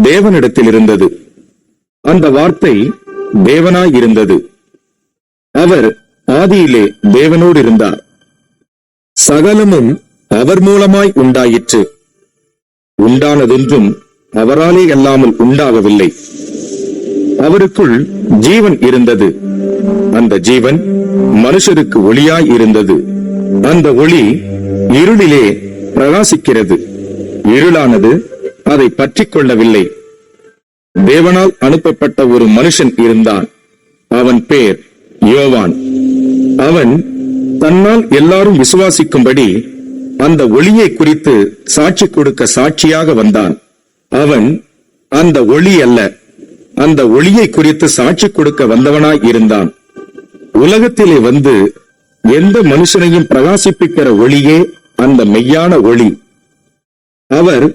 தேவனிடத்தில் இருந்தது. அந்த வார்த்தை தேவனாய் இருந்தது. அவர் ஆதியிலே தேவனோடு இருந்தார். சகலமும் அவர் மூலமாய் உண்டாயிற்று. உண்டானதொன்றும் அவராலே அல்லாமல் உண்டாகவில்லை. அவருக்குள் ஜீவன் இருந்தது. அந்த ஜீவன் மனுஷருக்கு ஒளியாய் இருந்தது. அந்த ஒளி இருளிலே பிரகாசிக்கிறது. இருளானது அதை பற்றிக் கொள்ளவில்லை. தேவனால் அனுப்பப்பட்ட ஒரு மனுஷன் இருந்தான். அவன் பேர் யோவான். அவன் தன்னால் எல்லாரும் விசுவாசிக்கும்படி அந்த ஒளியை குறித்து சாட்சி கொடுக்க சாட்சியாக வந்தான். அவன் அந்த ஒளி அல்ல, அந்த ஒளியை குறித்து சாட்சி கொடுக்க வந்தவனாய் இருந்தான். உலகத்திலே வந்து எந்த மனுஷனையும் பிரகாசிப்பிக்கிற ஒளியே அந்த மெய்யான ஒளி. அவர்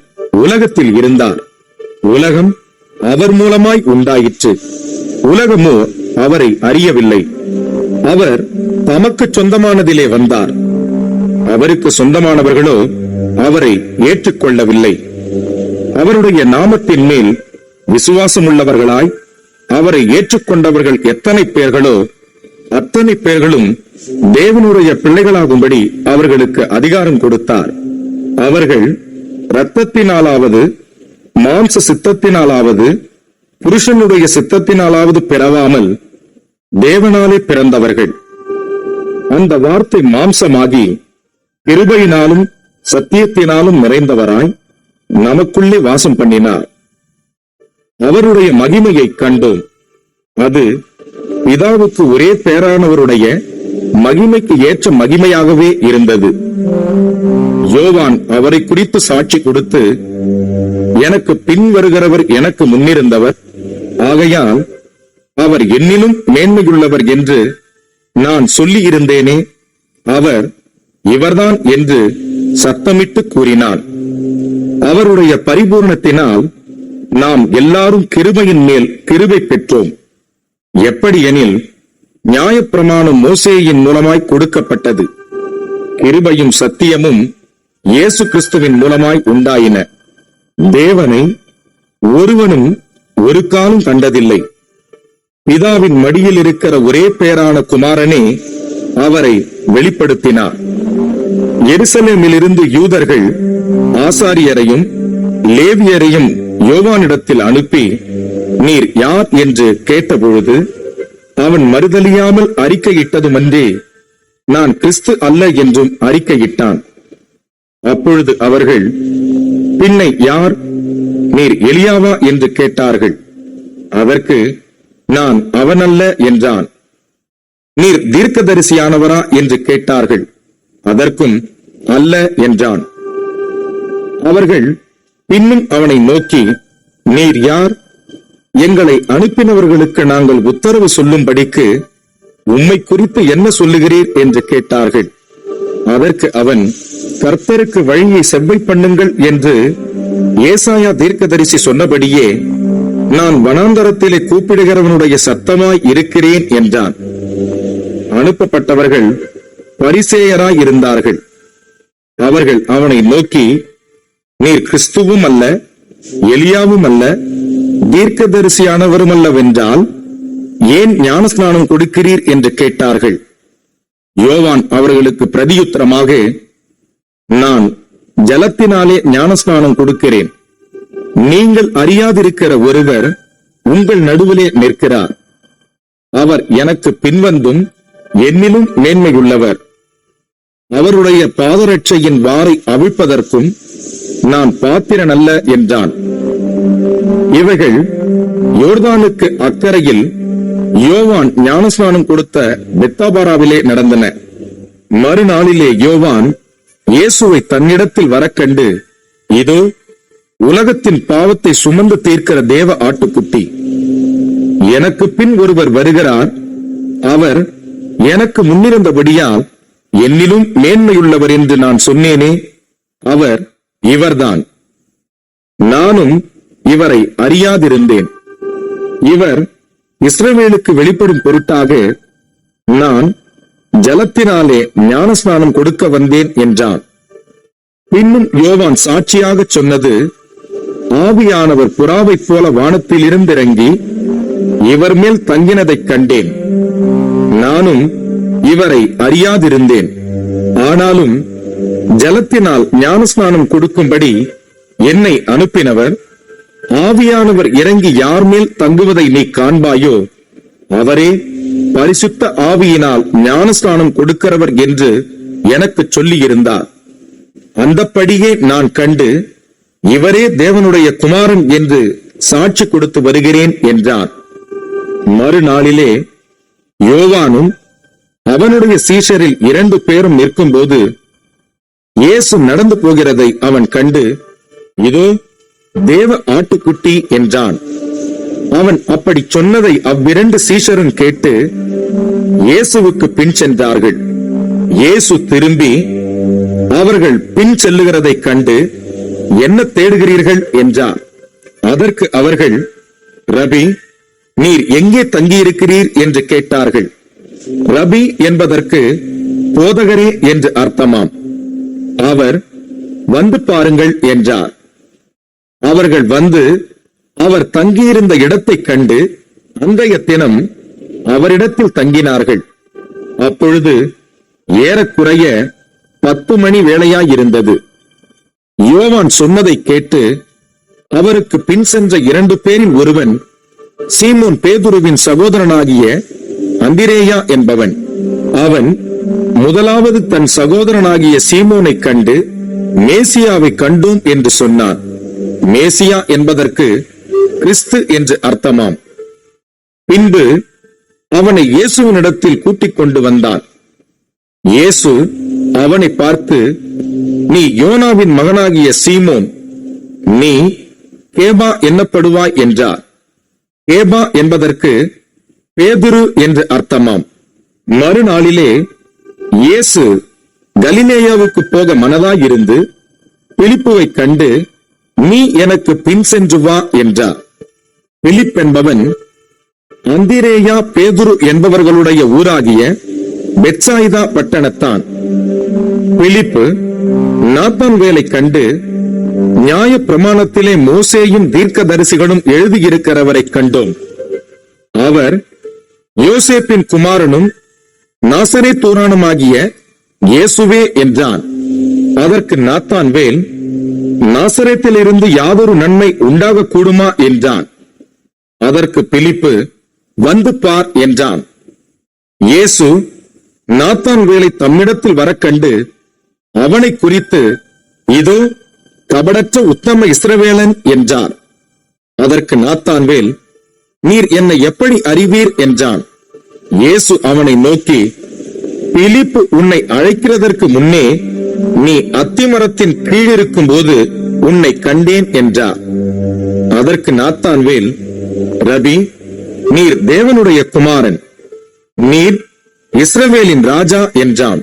உலகத்தில் இருந்தார். உலகம் அவர் மூலமாய் உண்டாயிற்று. உலகமோ அவரை அறியவில்லை. அவர் தமக்கு சொந்தமானதிலே வந்தார். அவருக்கு சொந்தமானவர்களோ அவரை ஏற்றுக்கொள்ளவில்லை. அவருடைய நாமத்தின் மேல் விசுவாசமுள்ளவர்களாய் அவரை ஏற்றுக்கொண்டவர்கள் எத்தனை பேர்களோ அத்தனை பேர்களும் தேவனுடைய பிள்ளைகளாகும்படி அவர்களுக்கு அதிகாரம் கொடுத்தார். அவர்கள் இரத்தத்தினாலாவது மாம்ச சித்தத்தினாலாவது புருஷனுடைய சித்தத்தினாலாவது பிறவாமல் தேவனாலே பிறந்தவர்கள். அந்த வார்த்தை மாம்சமாகி கிருபையினாலும் சத்தியத்தினாலும் நிறைந்தவராய் நமக்குள்ளே வாசம் பண்ணினார். அவருடைய மகிமையை கண்டோம். அது பிதாவுக்கு ஒரே பேரானவருடைய மகிமைக்கு ஏற்ற மகிமையாகவே இருந்தது. யோவான் அவரை குறித்து சாட்சி கொடுத்து, எனக்கு பின் வருகிறவர் எனக்கு முன்னிருந்தவர், ஆகையால் அவர் என்னிலும் மேன்மையுள்ளவர் என்று நான் சொல்லி இருந்தேனே, அவர் இவர்தான் என்று சத்தமிட்டு கூறினான். அவருடைய பரிபூர்ணத்தினால் நாம் எல்லாரும் கிருபையின் மேல் கிருபை பெற்றோம். எப்படியெனில் நியாயப்பிரமாணம் மோசேயின் மூலமாய் கொடுக்கப்பட்டது. கிருபையும் சத்தியமும் இயேசு கிறிஸ்துவின் மூலமாய் உண்டாயின. தேவனை ஒருவனும் ஒரு காலம் கண்டதில்லை. பிதாவின் மடியில் இருக்கிற ஒரே பேரான குமாரனே அவரை வெளிப்படுத்தினார். எருசலேமிலிருந்து யூதர்கள் ஆசாரியரையும் லேவியரையும் யோவானிடத்தில் அனுப்பி, நீர் யார் என்று கேட்டபொழுது அவன் மறுதலியாமல் அறிக்கையிட்டதுமன்றே நான் கிறிஸ்து அல்ல என்றும் அறிக்கையிட்டான். அப்பொழுது அவர்கள், பின்னை யார், நீர் எலியாவா என்று கேட்டார்கள். அதற்கு நான் அவனல்ல என்றான். நீர் தீர்க்கதரிசியானவரா என்று கேட்டார்கள். அதற்கும் அல்ல என்றான். அவர்கள் பின்னும் அவனை நோக்கி, நீர் யார், எங்களை அனுப்பினவர்களுக்கு நாங்கள் உத்தரவு சொல்லும்படிக்கு உம்மை குறித்து என்ன சொல்லுகிறீர் என்று கேட்டார்கள். அதற்கு அவன், கர்த்தருக்கு வழியை செவ்வை பண்ணுங்கள் என்று ஏசாயா தீர்க்கதரிசி சொன்னபடியே நான் வனாந்தரத்திலே கூப்பிடுகிறவனுடைய சத்தமாய் இருக்கிறேன் என்றான். அனுப்பப்பட்டவர்கள் பரிசேயராய் இருந்தார்கள். அவர்கள் அவனை நோக்கி, நீர் கிறிஸ்துவும் அல்ல, எலியாவும் அல்ல, தீர்க்கதரிசியானவரும் அல்லவென்றால் ஏன் ஞானஸ்நானம் கொடுக்கிறீர் என்று கேட்டார்கள். யோவான் அவர்களுக்கு பிரதியுத்தரமாக, நான் ஜலத்தினாலே ஞானஸ்நானம் கொடுக்கிறேன். நீங்கள் அறியாதிருக்கிற ஒருவர் உங்கள் நடுவிலே நிற்கிறார். அவர் எனக்கு பின்வந்தும் என்னிலும் மேன்மையுள்ளவர். அவருடைய பாதரட்சையின் வாரை அவிழ்ப்பதற்கும் நான் பாத்திரன் அல்ல என்றான். இவைகள் யோர்தானுக்கு அக்கறையில் யோவான் ஞானஸ்நானம் கொடுத்த பெத்தாபாராவிலே நடந்தன. மறுநாளிலே யோவான் இயேசுவை தன்னிடத்தில் வரக்கண்டு, இதோ உலகத்தின் பாவத்தை சுமந்து தீர்க்கிற தேவ ஆட்டுக்குட்டி, எனக்கு பின் ஒருவர் வருகிறார், அவர் எனக்கு முன்னிருந்தபடியால் என்னிலும் மேன்மையுள்ளவர் என்று நான் சொன்னேனே, அவர் இவர்தான். நானும் இவரை அறியாதிருந்தேன். இவர் இஸ்ரவேலுக்கு வெளிப்படும் பொருட்டாக நான் ஜலத்தினாலே ஞானஸ்நானம் கொடுக்க வந்தேன் என்றான். பின்னும் யோவான் சாட்சியாக சொன்னது, ஆவியானவர் புறாவைப் போல வானத்தில் இருந்திறங்கி இவர் மேல் தங்கினதைக் கண்டேன். நானும் இவரை அறியாதிருந்தேன். ஆனாலும் ஜலத்தினால் ஞானஸ்நானம் கொடுக்கும்படி என்னை அனுப்பினவர், ஆவியானவர் இறங்கி யார் மேல் தங்குவதை நீ காண்பாயோ அவரே பரிசுத்த ஆவியினால் ஞானஸ்நானம் கொடுக்கிறவர் என்று எனக்கு சொல்லியிருந்தார். அந்தப்படியே நான் கண்டு இவரே தேவனுடைய குமாரன் என்று சாட்சி கொடுத்து வருகிறேன் என்றார். மறுநாளிலே யோவானும் அவனுடைய சீஷரில் 2 பேரும் நிற்கும்போது இயேசு நடந்து போகிறதை அவன் கண்டு, இதோ தேவ ஆட்டுக்குட்டி என்றான். அவன் அப்படி சொன்னதை அவ்விரண்டு சீஷரும் கேட்டு இயேசுவுக்கு பின் சென்றார்கள். இயேசு திரும்பி அவர்கள் பின் செல்லுகிறதைக் கண்டு, என்ன தேடுகிறீர்கள் என்றார். அதற்கு அவர்கள், ரபி, நீர் எங்கே தங்கியிருக்கிறீர் என்று கேட்டார்கள். ரபி என்பதற்கு போதகரே என்று அர்த்தமாம். அவர், வந்து பாருங்கள் என்றார். அவர்கள் வந்து அவர் தங்கியிருந்த இடத்தைக் கண்டு அன்றைய தினம் அவரிடத்தில் தங்கினார்கள். அப்பொழுது ஏறக்குறைய 10 மணி வேளையாயிருந்தது. யோவான் சொன்னதை கேட்டு அவருக்கு பின் சென்ற 2 பேரில் ஒருவன் சீமோன் பேதுருவின் சகோதரனாகிய அந்திரேயா என்பவன். அவன் முதலாவது தன் சகோதரனாகிய சீமோனை கண்டு, மேசியாவை கண்டோம் என்று சொன்னான். மேசியா என்பதற்கு கிறிஸ்து என்று அர்த்தமாம். பின்பு அவனை இயேசுவினிடத்தில் கூட்டிக் கொண்டு வந்தான். இயேசு அவனை பார்த்து, நீ யோனாவின் மகனாகிய சீமோன், நீ கேபா என்னப்படுவாய் என்றார். கேபா என்பதற்கு பேதுரு என்று அர்த்தமாம். மறுநாளிலே இயேசு கலிலேயாவுக்கு போக மனதாயிருந்து பிலிப்புவை கண்டு, நீ எனக்கு பின் சென்று வா என்றார். பிலிப் என்பவன் அந்திரேயா பேதுரு என்பவர்களுடைய ஊராகிய பெத்சாயிதா பட்டணத்தான். பிலிப்பு நாத்தான்வேலை கண்டு, நியாய பிரமாணத்திலே மோசேயும் தீர்க்கதரிசிகளும் எழுதியிருக்கிறவரை கண்டோம். அவர் யோசேப்பின் குமாரனும் நாசரேத்தூரானுமாகிய இயேசுவே என்றான். அதற்கு நாத்தான்வேல், நாசரேத்திலிருந்து யாதொரு நன்மை உண்டாக கூடுமா என்றான். அதற்கு பிலிப்பு, வந்து பார் என்றான். இயேசு நாத்தான்வேலை தம்மிடத்தில் வர கண்டு அவனை குறித்து, இதோ கபடற்ற உத்தம இஸ்ரவேலன் என்றார். அதற்கு நாத்தான்வேல், நீர் என்னை எப்படி அறிவீர் என்றான். இயேசு அவனை நோக்கி, பிலிப்பு உன்னை அழைக்கிறதற்கு முன்னே நீ அத்திமரத்தின் கீழிருக்கும் போது உன்னை கண்டேன் என்றார். அதற்கு நாத்தான்வேல், ரபி, நீர் தேவனுடைய குமாரன், நீர் இஸ்ரவேலின் ராஜா என்றான்.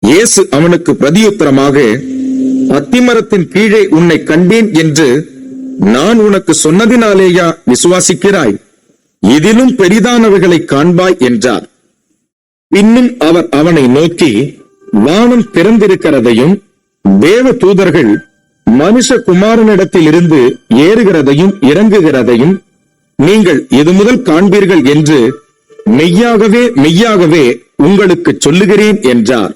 இயேசு அவனுக்கு பிரதியுத்தரமாக, அத்திமரத்தின் கீழே உன்னை கண்டேன் என்று நான் உனக்கு சொன்னதினாலேயா விசுவாசிக்கிறாய்? இதிலும் பெரிதானவைகளை காண்பாய் என்றார். பின்னும் அவர் அவனை நோக்கி, வானம் திறந்திருக்கிறதையும் தேவ தூதர்கள் மனுஷகுமாரனிடத்தில் இருந்து ஏறுகிறதையும் இறங்குகிறதையும் நீங்கள் இது முதல் காண்பீர்கள் என்று மெய்யாகவே மெய்யாகவே உங்களுக்கு சொல்லுகிறேன் என்றார்.